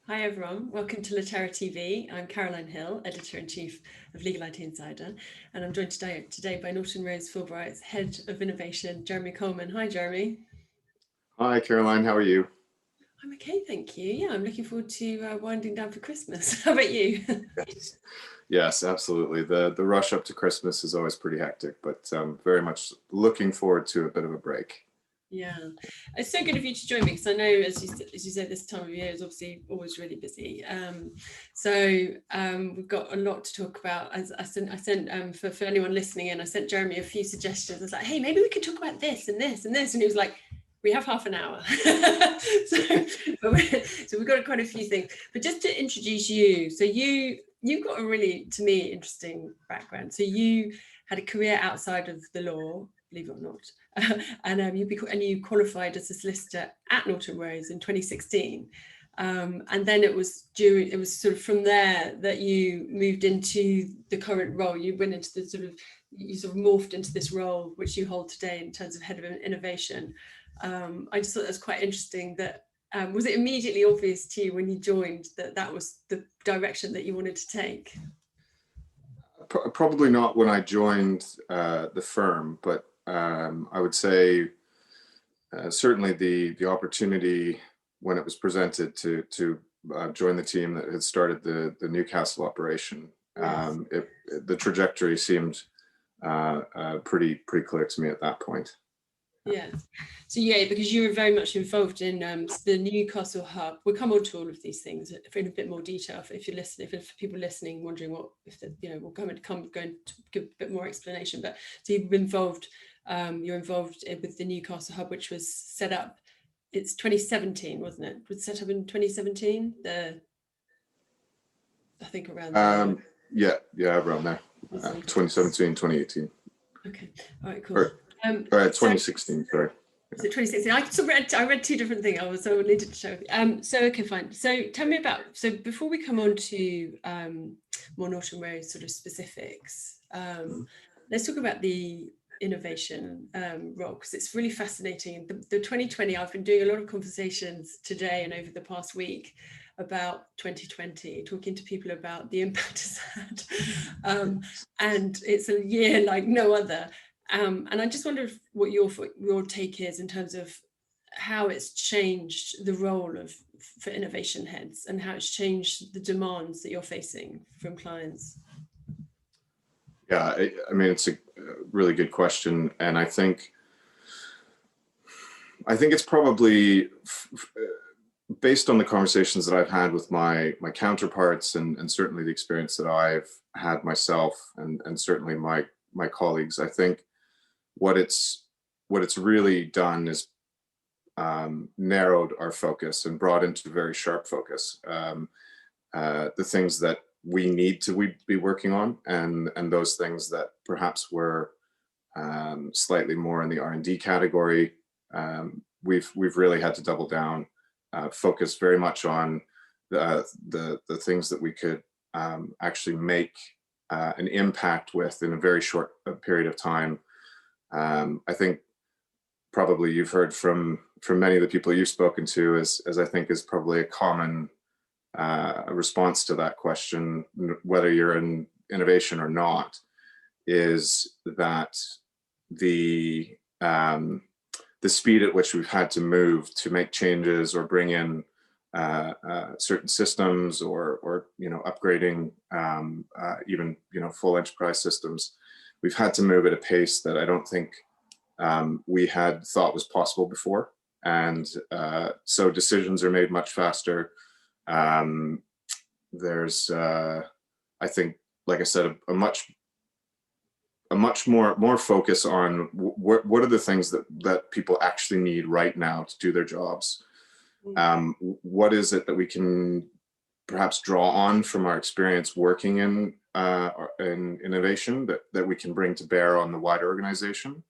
Hi everyone, welcome to Latera TV. I'm Caroline Hill, Editor-in-Chief of Legal IT Insider, and I'm joined today by Norton Rose Fulbright's Head of Innovation, Jeremy Coleman. Hi Jeremy. Hi Caroline, how are you? I'm okay, thank you. Yeah, I'm looking forward to winding down for Christmas. How about you? Yes, yes, absolutely. The rush up to Christmas is always pretty hectic, but very much looking forward to a bit of a break. Yeah, it's so good of you to join me because I know, as you said, this time of year is obviously always really busy. We've got a lot to talk about. As I sent for anyone listening in, I sent Jeremy a few suggestions. I was like, hey, maybe we could talk about this and this and this, and he was like, we have half an hour. so we've got quite a few things. But just to introduce you, so you've got a really, to me, interesting background. So you had a career outside of the law, believe it or not. And you qualified as a solicitor at Norton Rose in 2016, and then it was sort of from there that you moved into the current role. You went into the you sort of morphed into this role which you hold today in terms of head of innovation. I just thought that was quite interesting. That was it immediately obvious to you when you joined that was the direction that you wanted to take? Probably not when I joined the firm, but I would say certainly the opportunity when it was presented to join the team that had started the Newcastle operation. Yes. The trajectory seemed pretty clear to me at that point. Yeah. So yeah, because you were very much involved in the Newcastle hub. We'll come on to all of these things in a bit more detail. If you're listening, if people listening wondering what, if the, we'll going to give a bit more explanation. But so you've been involved. You're involved with the Newcastle hub, which was set up. It's 2017, wasn't it? It was set up in 2017. I think around there. Yeah, around there. 2017, 2018. Okay. All right. Cool. 2016. Sorry. So 2016. I read two different things. I needed to show. So okay, fine. So tell me about. So before we come on to more Norton Rose sort of specifics, let's talk about the innovation role, because it's really fascinating. The 2020. I've been doing a lot of conversations today and over the past week about 2020, talking to people about the impact it's had, and it's a year like no other. And I just wonder what your take is in terms of how it's changed the role for innovation heads and how it's changed the demands that you're facing from clients. Yeah, I mean, it's a really good question, and I think it's probably based on the conversations that I've had with my counterparts, and certainly the experience that I've had myself, and certainly my colleagues. I think what it's really done is narrowed our focus and brought into very sharp focus the things that we need to be working on, and those things that perhaps were slightly more in the R&D category. We've really had to double down, focus very much on the things that we could actually make an impact with in a very short period of time. I think probably you've heard from many of the people you've spoken to, as I think is probably a common response to that question, whether you're in innovation or not, is that the speed at which we've had to move to make changes or bring in certain systems, or upgrading even full enterprise systems. We've had to move at a pace that I don't think we had thought was possible before, and so decisions are made much faster. There's I think, like I said, a much more focus on what are the things that people actually need right now to do their jobs. What is it that we can perhaps draw on from our experience working in innovation that we can bring to bear on the wider organization?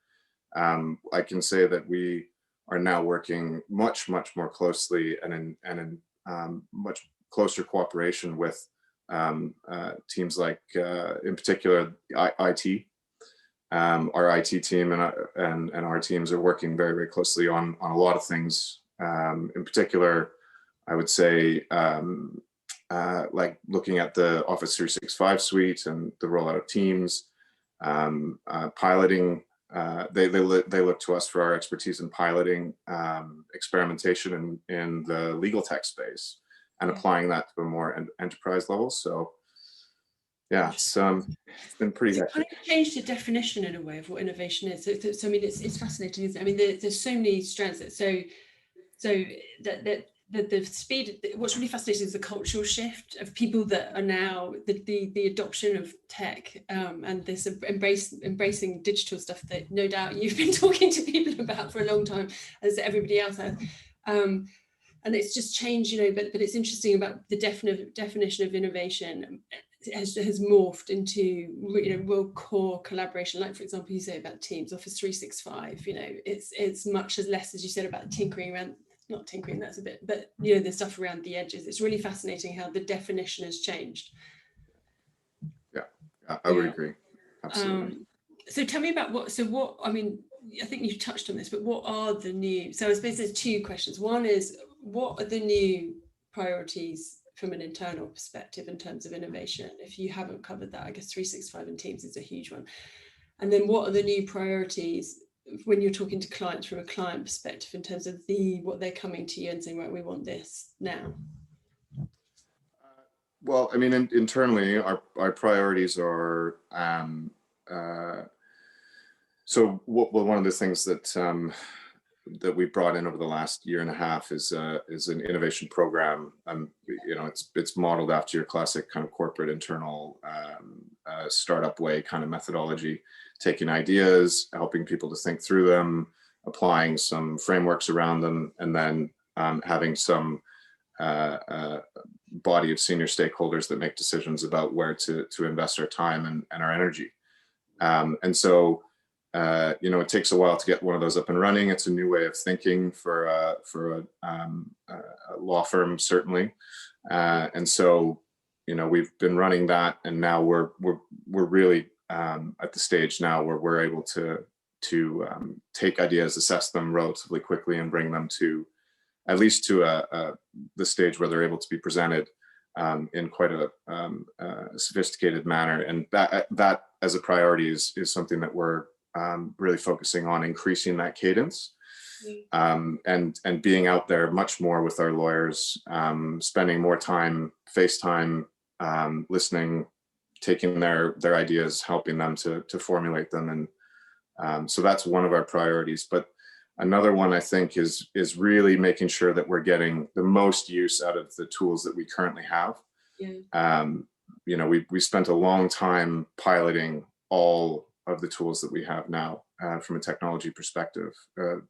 I can say that we are now working much more closely and in much closer cooperation with teams like, in particular, IT. Our IT team and our teams are working very closely on a lot of things. In particular, I would say, like looking at the Office 365 suite and the rollout of Teams, piloting. They look to us for our expertise in piloting experimentation in the legal tech space and applying that to a more enterprise level. So yeah, it's been pretty It hectic. kind of changed the definition in a way of what innovation is. So I mean, it's fascinating, isn't it? I mean, there's so many strands. So that the speed. What's really fascinating is the cultural shift of people that are now the adoption of tech and this embracing digital stuff that no doubt you've been talking to people about for a long time, as everybody else has. And it's just changed, you know. But it's interesting about the definition of innovation has morphed into, you know, real core collaboration. Like, for example, you say about Teams, Office 365. You know, it's much as less, as you said, about tinkering around. Not tinkering, that's a bit, but you know, the stuff around the edges. It's really fascinating how the definition has changed. Yeah, I would agree. Absolutely. So tell me about what, I mean, I think you touched on this, but what are the new, so I suppose there's two questions. One is, what are the new priorities from an internal perspective in terms of innovation? If you haven't covered that, I guess 365 and Teams is a huge one. And then what are the new priorities when you're talking to clients from a client perspective in terms of what they're coming to you and saying, right, we want this now? Well, I mean, internally, our priorities are so one of the things that we brought in over the last year and a half is an innovation program. You know, it's modeled after your classic kind of corporate internal startup way kind of methodology, taking ideas, helping people to think through them, applying some frameworks around them, and then having some body of senior stakeholders that make decisions about where to invest our time and our energy. And so, you know, it takes a while to get one of those up and running. It's a new way of thinking for a law firm, certainly. And so, you know, we've been running that, and now we're really at the stage now where we're able to take ideas, assess them relatively quickly, and bring them to at least to the stage where they're able to be presented in quite a sophisticated manner. And that as a priority is something that we're really focusing on, increasing that cadence, and being out there much more with our lawyers, spending more time FaceTime, listening, taking their ideas, helping them to formulate them. And so that's one of our priorities. But another one, I think, is really making sure that we're getting the most use out of the tools that we currently have. Yeah. You know, we spent a long time piloting all of the tools that we have now from a technology perspective,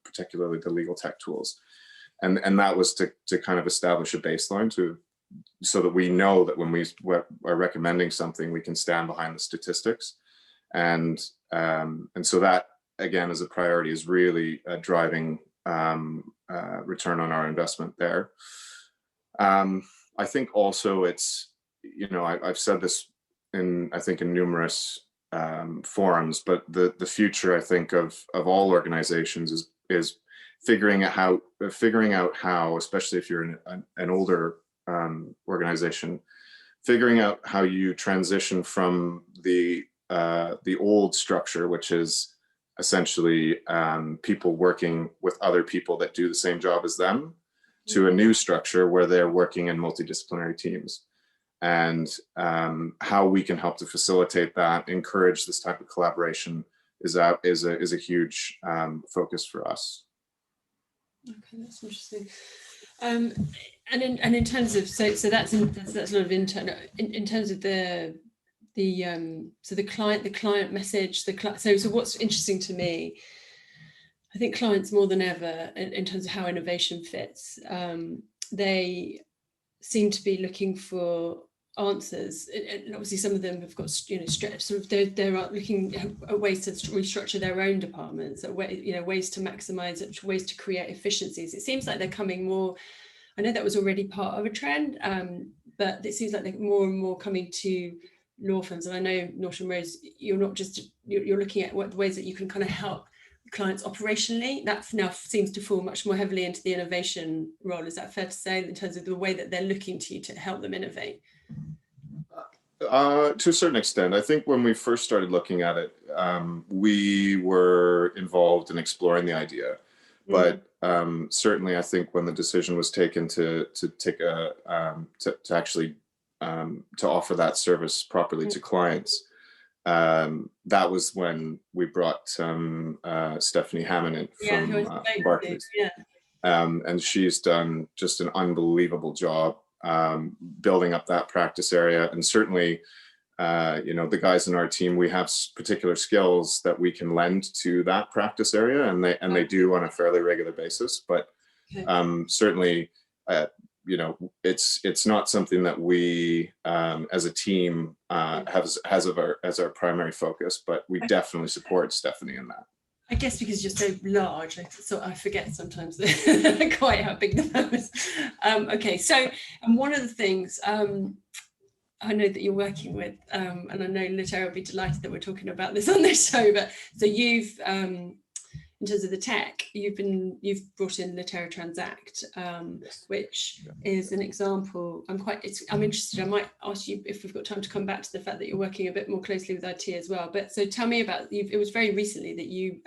particularly the legal tech tools, and that was to kind of establish a baseline so that we know that when we are recommending something, we can stand behind the statistics, and so that, again, as a priority, is really driving return on our investment there. I think also it's, you know, I've said this in numerous forums, but the future, I think, of all organizations is figuring out how, especially if you're an older organization, figuring out how you transition from the old structure, which is essentially people working with other people that do the same job as them, to a new structure where they're working in multidisciplinary teams, and how we can help to facilitate that, encourage this type of collaboration is a huge focus for us. Okay, that's interesting. And in terms of that's a lot of internal in terms of the client message, so what's interesting to me, I think clients more than ever in terms of how innovation fits, they seem to be looking for answers, and obviously some of them have got, you know, sort of they're looking at ways to restructure their own departments, ways to maximize, ways to create efficiencies. It seems like they're coming more. I know that was already part of a trend, but it seems like they're more and more coming to law firms. And I know, Norton Rose, you're not just you're looking at what ways that you can kind of help clients operationally. That now seems to fall much more heavily into the innovation role. Is that fair to say, in terms of the way that they're looking to you to help them innovate? To a certain extent. I think when we first started looking at it, we were involved in exploring the idea. But certainly, I think when the decision was taken to take to actually to offer that service properly to clients, that was when we brought Stephanie Hammond in from Barclays. Yeah. And she's done just an unbelievable job building up that practice area. And certainly, the guys in our team, we have particular skills that we can lend to that practice area, and they do on a fairly regular basis. But certainly, it's not something that we as a team has as our primary focus. But we definitely support Stephanie in that. I guess because you're so large, I forget sometimes quite how big the firm is. Okay, so and one of the things I know that you're working with, and I know Litera will be delighted that we're talking about this on this show. But so you've, in terms of the tech, you've brought in Litera Transact, Yes. which is an example. I'm interested. I might ask you if we've got time to come back to the fact that you're working a bit more closely with IT as well. But so tell me about, it was very recently that you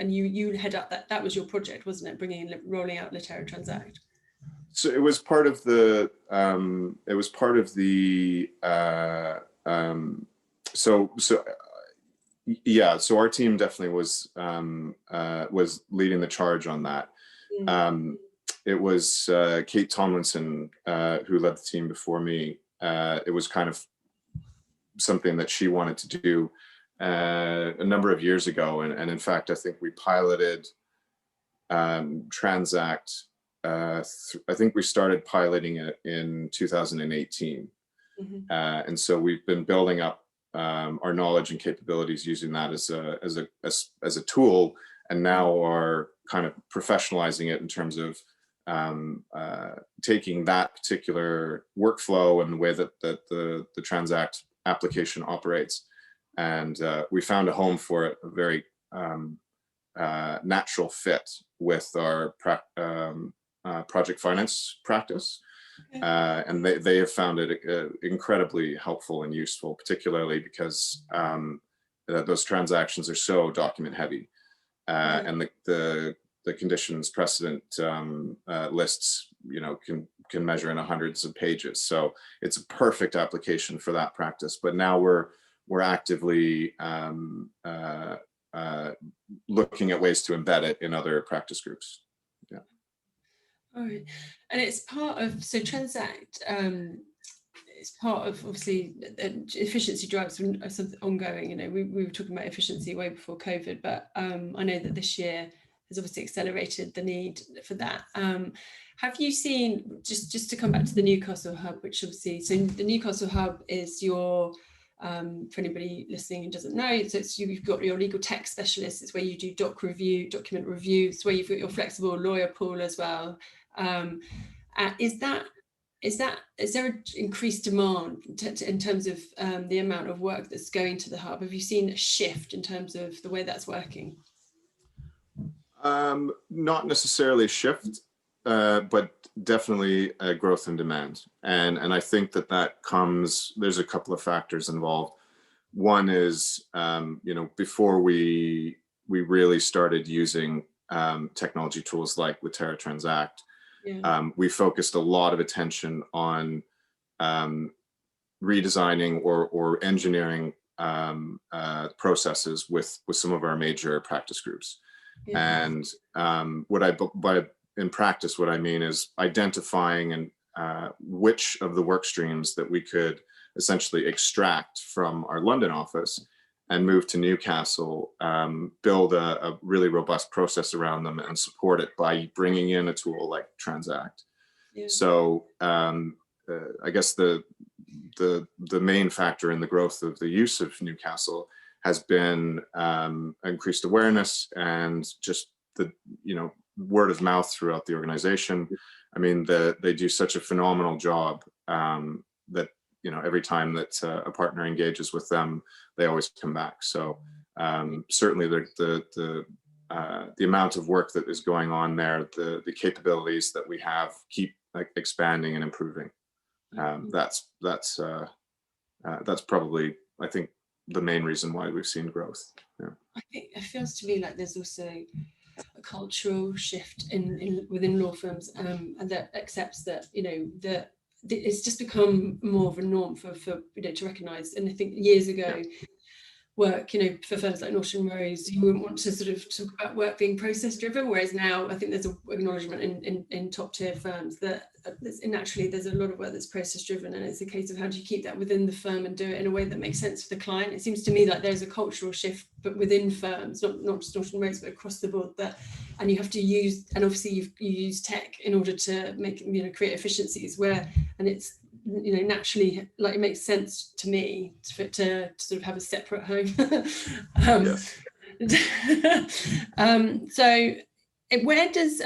head up that was your project, wasn't it? Rolling out Litera Transact. So it was part of the so our team definitely was leading the charge on that. It was Kate Tomlinson who led the team before me. It was kind of something that she wanted to do a number of years ago, and in fact, I think we piloted Transact. I think we started piloting it in 2018, and so we've been building up our knowledge and capabilities using that as a tool, and now are kind of professionalizing it in terms of taking that particular workflow and the way that the Transact application operates, and we found a home for it, a very natural fit with our project finance practice. And they have found it incredibly helpful and useful, particularly because those transactions are so document heavy, and the conditions precedent lists, can measure in hundreds of pages. So it's a perfect application for that practice. But now we're actively looking at ways to embed it in other practice groups. Yeah. All right, and it's part of Transact. It's part of, obviously, efficiency drives are something ongoing. We were talking about efficiency way before COVID, but I know that this year has obviously accelerated the need for that. Have you seen, just to come back to the Newcastle hub, which obviously, so the Newcastle hub is your, for anybody listening who doesn't know, so you've got your legal tech specialists. It's where you do document review. It's where you've got your flexible lawyer pool as well. Is there an increased demand in terms of the amount of work that's going to the hub? Have you seen a shift in terms of the way that's working? Not necessarily a shift, but definitely a growth in demand. And I think that comes, there's a couple of factors involved. One is, before we really started using technology tools like Litera Transact, we focused a lot of attention on redesigning or engineering processes with some of our major practice groups. And in practice, what I mean is identifying and which of the work streams that we could essentially extract from our London office and move to Newcastle, build a really robust process around them and support it by bringing in a tool like Transact. So I guess the main factor in the growth of the use of Newcastle has been increased awareness and just the word of mouth throughout the organization. I mean, they do such a phenomenal job that every time that a partner engages with them, they always come back. So certainly the the amount of work that is going on there, the capabilities that we have keep like expanding and improving. That's probably, I think, the main reason why we've seen growth. Yeah. I think it feels to me like there's also a cultural shift within law firms, and that accepts that, you know, that it's just become more of a norm for you know, to recognise. And I think years ago, work, you know, for firms like Norton Rose, you wouldn't want to sort of talk about work being process driven, whereas now I think there's an acknowledgement in top tier firms that naturally there's a lot of work that's process driven, and it's a case of how do you keep that within the firm and do it in a way that makes sense for the client. It seems to me like there's a cultural shift, but within firms, not just Norton Rose, but across the board, that, and you have to use, and obviously you use tech in order to make, you know, create efficiencies where, and it's, you know, naturally, like, it makes sense to me to sort of have a separate home. So where does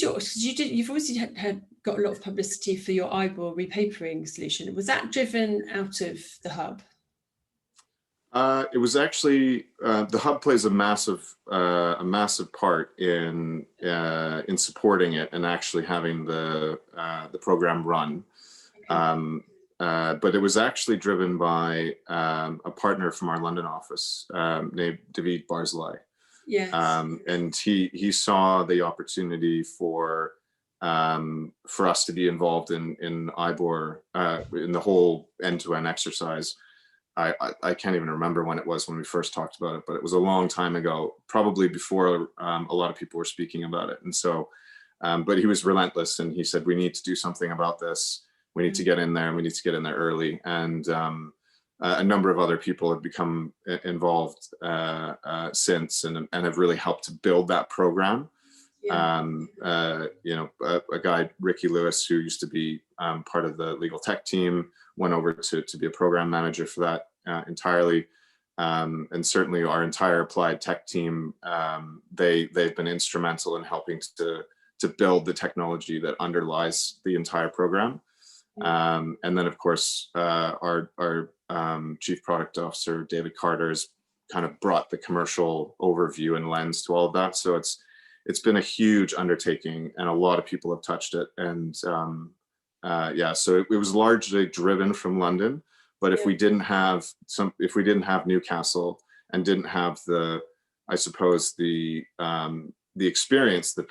your, because you've obviously had got a lot of publicity for your IBOR repapering solution. Was that driven out of the hub? It was actually the hub plays a massive part in supporting it and actually having the program run. But it was actually driven by a partner from our London office named David Barzilai. Yes. And he saw the opportunity for us to be involved in IBOR in the whole end-to-end exercise. I can't even remember when it was when we first talked about it, but it was a long time ago, probably before a lot of people were speaking about it. And so, but he was relentless, and he said, we need to do something about this. We need to get in there, and we need to get in there early. And a number of other people have become involved since, and have really helped to build that program. Yeah. You know, a guy, Ricky Lewis, who used to be part of the legal tech team, went over to be a program manager for that entirely. And certainly our entire applied tech team, they've been instrumental in helping to build the technology that underlies the entire program. And then, of course, our chief product officer, David Carter, has kind of brought the commercial overview and lens to all of that. So it's been a huge undertaking, and a lot of people have touched it. And yeah, so it was largely driven from London. But if we didn't have Newcastle and didn't have I suppose the experience that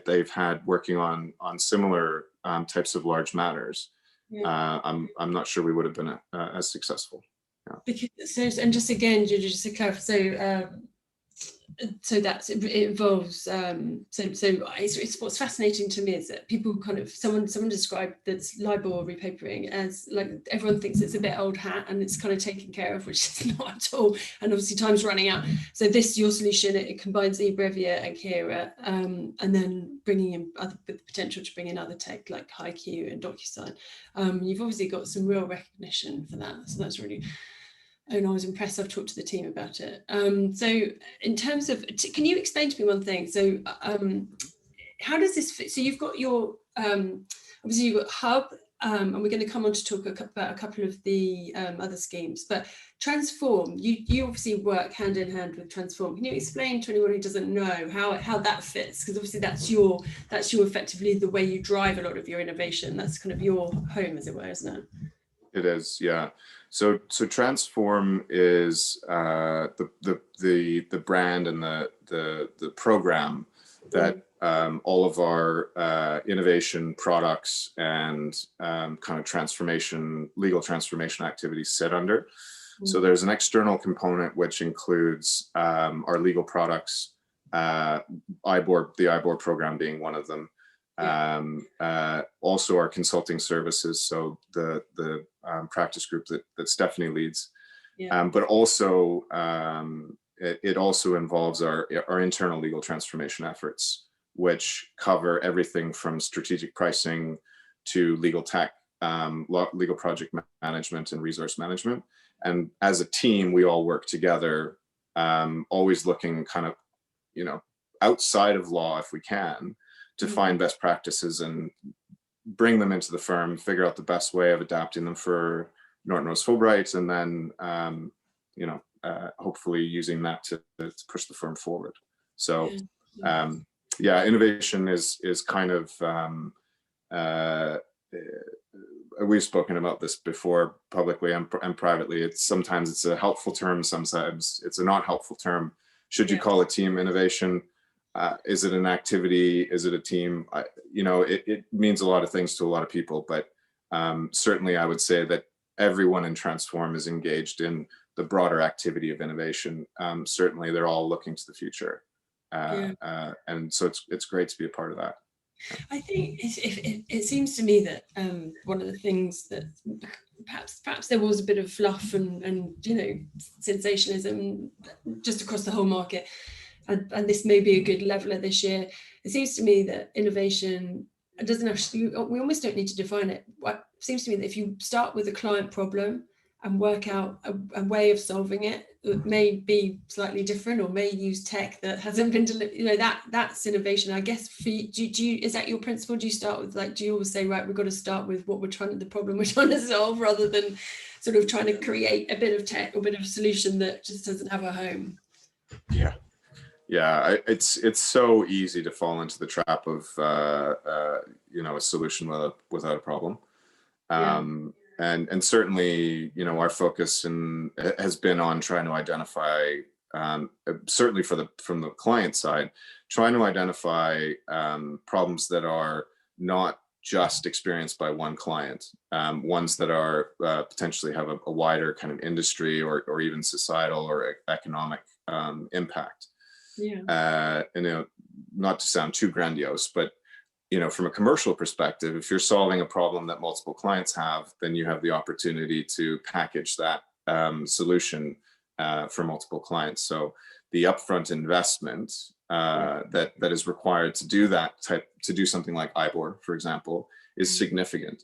they've had working on similar types of large matters, I'm not sure we would have been as successful. Yeah. Because, and just again, just to clarify, so that it involves it's what's fascinating to me is that people kind of someone described that's LIBOR repapering as, like, everyone thinks it's a bit old hat and it's kind of taken care of, which is not at all, and obviously time's running out. So your solution, it combines eBrevia and Kira, and then bringing in with the potential to bring in other tech like HiQ and DocuSign. You've obviously got some real recognition for that, so that's really. And I was impressed. I've talked to the team about it. So in terms of, can you explain to me one thing? So how does this fit? So you've got your, obviously you've got Hub, and we're going to come on to talk about a couple of the other schemes, but Transform, you obviously work hand in hand with Transform. Can you explain to anyone who doesn't know how that fits? Because obviously that's your effectively the way you drive a lot of your innovation. That's kind of your home, as it were, isn't it? It is, yeah. So Transform is the brand and the program that all of our innovation products and kind of legal transformation activities sit under. So there's an external component which includes our legal products, the IBOR program being one of them. Also our consulting services, so the practice group that Stephanie leads, but also it also involves our internal legal transformation efforts, which cover everything from strategic pricing to legal tech, legal project management and resource management. And as a team, we all work together, always looking kind of, outside of law if we can, to find best practices and bring them into the firm, figure out the best way of adapting them for Norton Rose Fulbright, and then, hopefully using that to push the firm forward. So Yeah. yeah, innovation is kind of we've spoken about this before publicly and privately. Sometimes it's a helpful term, sometimes it's a not helpful term. Should you call a team innovation? Is it an activity? Is it a team? It means a lot of things to a lot of people, but certainly I would say that everyone in Transform is engaged in the broader activity of innovation. Certainly they're all looking to the future. And so it's great to be a part of that. I think it seems to me that one of the things that perhaps there was a bit of fluff and sensationalism just across the whole market, and this may be a good leveler this year. It seems to me that innovation doesn't actually, we almost don't need to define it. What seems to me that if you start with a client problem and work out a way of solving it that may be slightly different, or may use tech that hasn't been delivered, that's innovation. I guess for you, is that your principle? Do you start with, do you always say, right, we've got to start with the problem we're trying to solve, rather than sort of trying to create a bit of tech or a bit of solution that just doesn't have a home? Yeah, it's so easy to fall into the trap of a solution without a problem. And certainly, our focus has been on trying to identify, certainly from the client side, trying to identify problems that are not just experienced by one client, ones that are potentially have a wider kind of industry or even societal or economic impact. Not to sound too grandiose, but from a commercial perspective, if you're solving a problem that multiple clients have, then you have the opportunity to package that solution for multiple clients. So the upfront investment that is required to do to do something like IBOR, for example, is significant.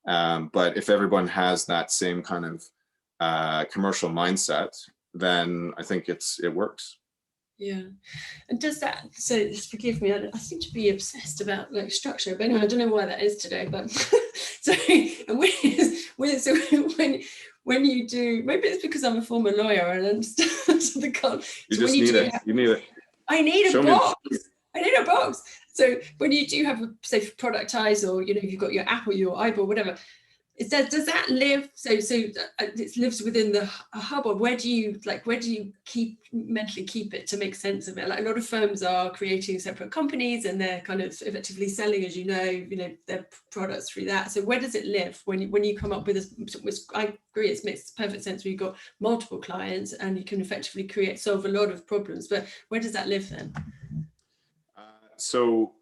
But if everyone has that same kind of commercial mindset, then I think it works. Yeah. And does that, so forgive me, I seem to be obsessed about structure, but anyway, I don't know why that is today, but so when you do, maybe it's because I'm a former lawyer and I understand the concept. You just need it. You need it. I need a box. I need a box. So when you do have say productize, or you've got your app or your iBoard, whatever, does that live? So it lives within a hub, or where do you mentally keep it to make sense of it? Like a lot of firms are creating separate companies and they're kind of effectively selling, as their products through that. So where does it live when you come up with this? I agree, it makes perfect sense when you've got multiple clients and you can effectively solve a lot of problems. But where does that live then? So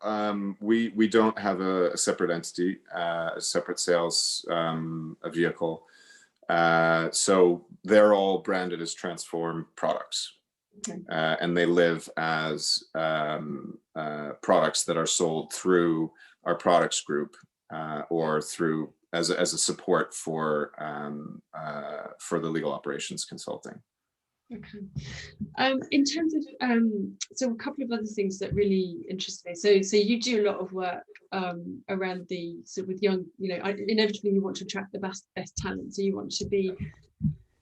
we don't have a separate entity, a separate sales vehicle. So they're all branded as Transform products. Okay. And they live as products that are sold through our products group or through as a support for the legal operations consulting. Okay. In terms of so a couple of other things that really interest me. So you do a lot of work around the with young, inevitably you want to attract the best talent. So you want to be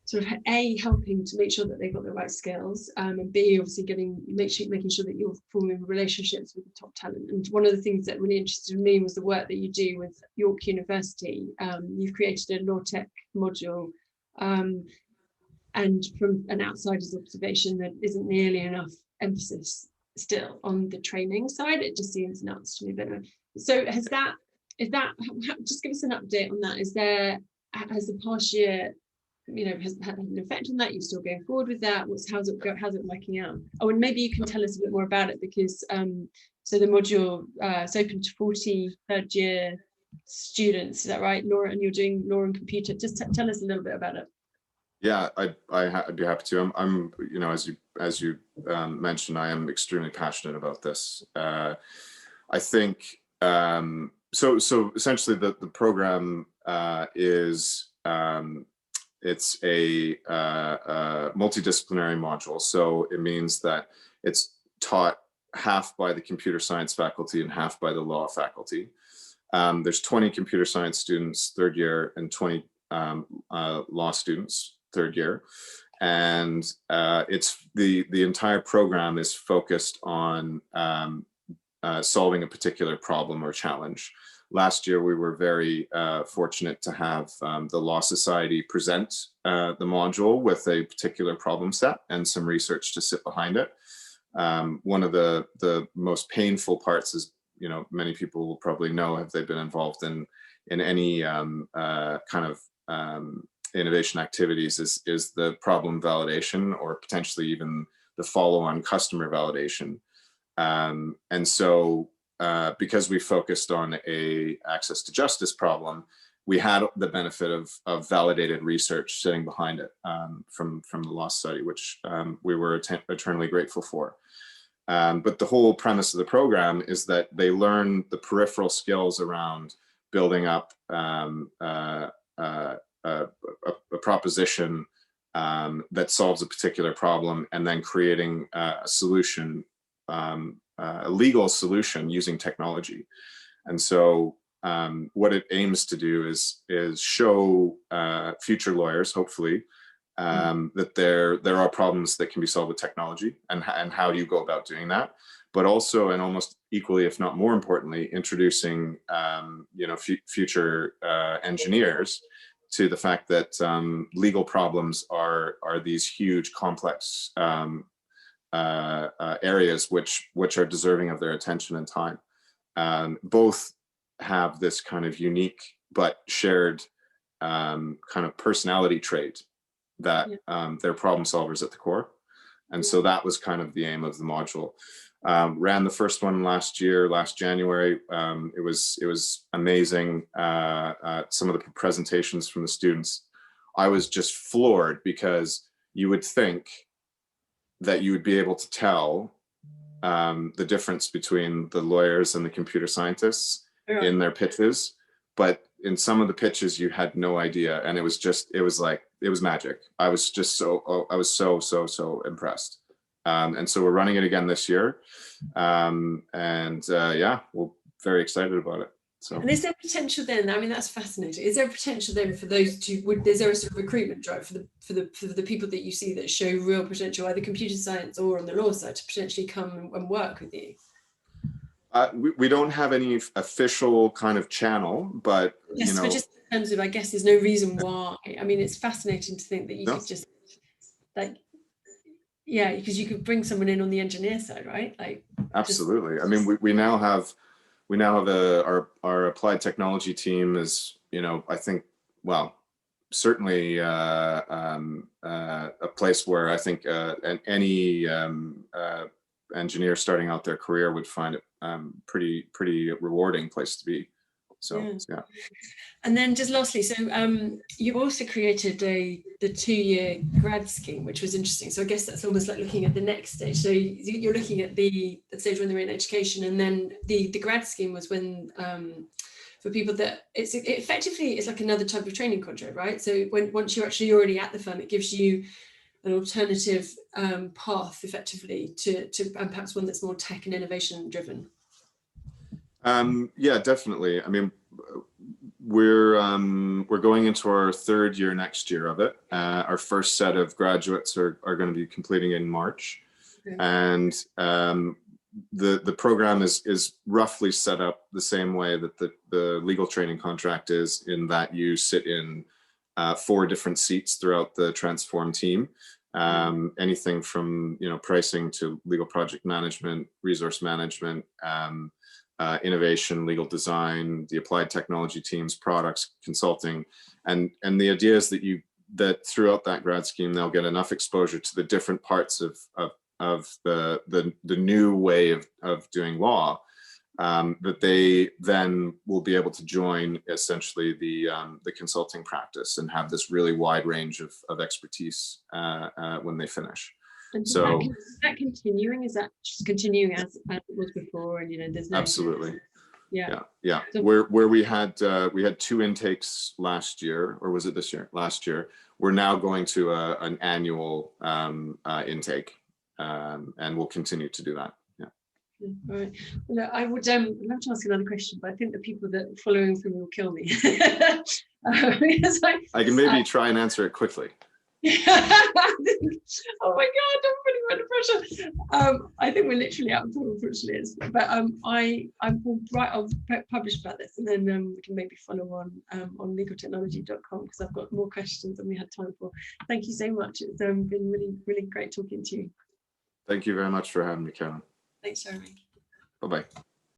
sort of A, helping to make sure that they've got the right skills, and B, obviously making sure that you're forming relationships with the top talent. And one of the things that really interested me was the work that you do with York University. You've created a law tech module. And from an outsider's observation, there isn't nearly enough emphasis still on the training side. It just seems nuts to me. But so just give us an update on that. Has the past year, has had an effect on that? You're still going forward with that? How's it working out? Oh, and maybe you can tell us a bit more about it, because so the module is open to 40 third year students. Is that right, Laura? And you're doing law and computer. Just tell us a little bit about it. Yeah, I'd be happy to. I'm as you mentioned, I am extremely passionate about this. I think so essentially the program is it's a multidisciplinary module. So it means that it's taught half by the computer science faculty and half by the law faculty. There's 20 computer science students third year and 20 law students third year, And it's the entire program is focused on solving a particular problem or challenge. Last year, we were very fortunate to have the Law Society present the module with a particular problem set and some research to sit behind it. One of the most painful parts is, you know, many people will probably know if they've been involved in any kind of innovation activities is the problem validation, or potentially even the follow-on customer validation. And so because we focused on a access to justice problem, we had the benefit of validated research sitting behind it from the Law Society, which we were eternally grateful for. But the whole premise of the program is that they learn the peripheral skills around building up a proposition that solves a particular problem, and then creating a solution, a legal solution using technology. And so what it aims to do is show future lawyers, hopefully, that there are problems that can be solved with technology, and how do you go about doing that. But also, and almost equally, if not more importantly, introducing you know, future engineers to the fact that legal problems are these huge, complex areas which are deserving of their attention and time. Both have this kind of unique but shared kind of personality trait that they're problem solvers at the core. And so that was kind of the aim of the module. Ran the first one last January. It was amazing. Some of the presentations from the students, I was just floored, because you would think that you would be able to tell the difference between the lawyers and the computer scientists in their pitches, but in some of the pitches you had no idea, and it was magic. I was just so impressed. And so we're running it again this year, yeah, we're very excited about it. So, and is there potential then? I mean, that's fascinating. Is there potential then for those two? Is there a sort of recruitment drive for the people that you see that show real potential, either computer science or on the law side, to potentially come and work with you? We don't have any official kind of channel, but yes, you know, but just in terms of, I guess there's no reason why. I mean, it's fascinating to think that you could just, like, yeah, because you could bring someone in on the engineer side, right? Like, absolutely. I mean, we now have our applied technology team is, you know, I think, well, certainly a place where I think any engineer starting out their career would find it pretty rewarding place to be. So yeah. And then just lastly, so you also created the 2-year grad scheme, which was interesting. So I guess that's almost like looking at the next stage. So you're looking at the stage when they're in education, and then the grad scheme was when for people that it effectively is like another type of training contract, right? So once you're actually already at the firm, it gives you an alternative path effectively to and perhaps one that's more tech and innovation driven. Yeah, definitely. I mean, we're going into our 3rd year next year of it. Our first set of graduates are going to be completing in March. Okay. And the program is roughly set up the same way that the legal training contract is, in that you sit in 4 different seats throughout the Transform team. Anything from, you know, pricing to legal project management, resource management, innovation, legal design, the applied technology teams, products, consulting, and the idea is that throughout that grad scheme they'll get enough exposure to the different parts of the new way of doing law, that they then will be able to join essentially the consulting practice and have this really wide range of expertise when they finish. And so is that continuing? Is that just continuing as it was before? And, you know, there's no absolutely. Yeah. So, where we had 2 intakes last year, or was it this year? Last year. We're now going to an annual intake, and we'll continue to do that. Yeah. All right. Well, I would love to ask another question, but I think the people that are following through will kill me. I can maybe try and answer it quickly. Oh my God, I'm putting you under pressure. I think we're literally out of time, unfortunately. But I will write, I'll publish about this, and then we can maybe follow on legaltechnology.com, because I've got more questions than we had time for. Thank you so much. It's been really, really great talking to you. Thank you very much for having me, Karen. Thanks, Jeremy. Bye-bye.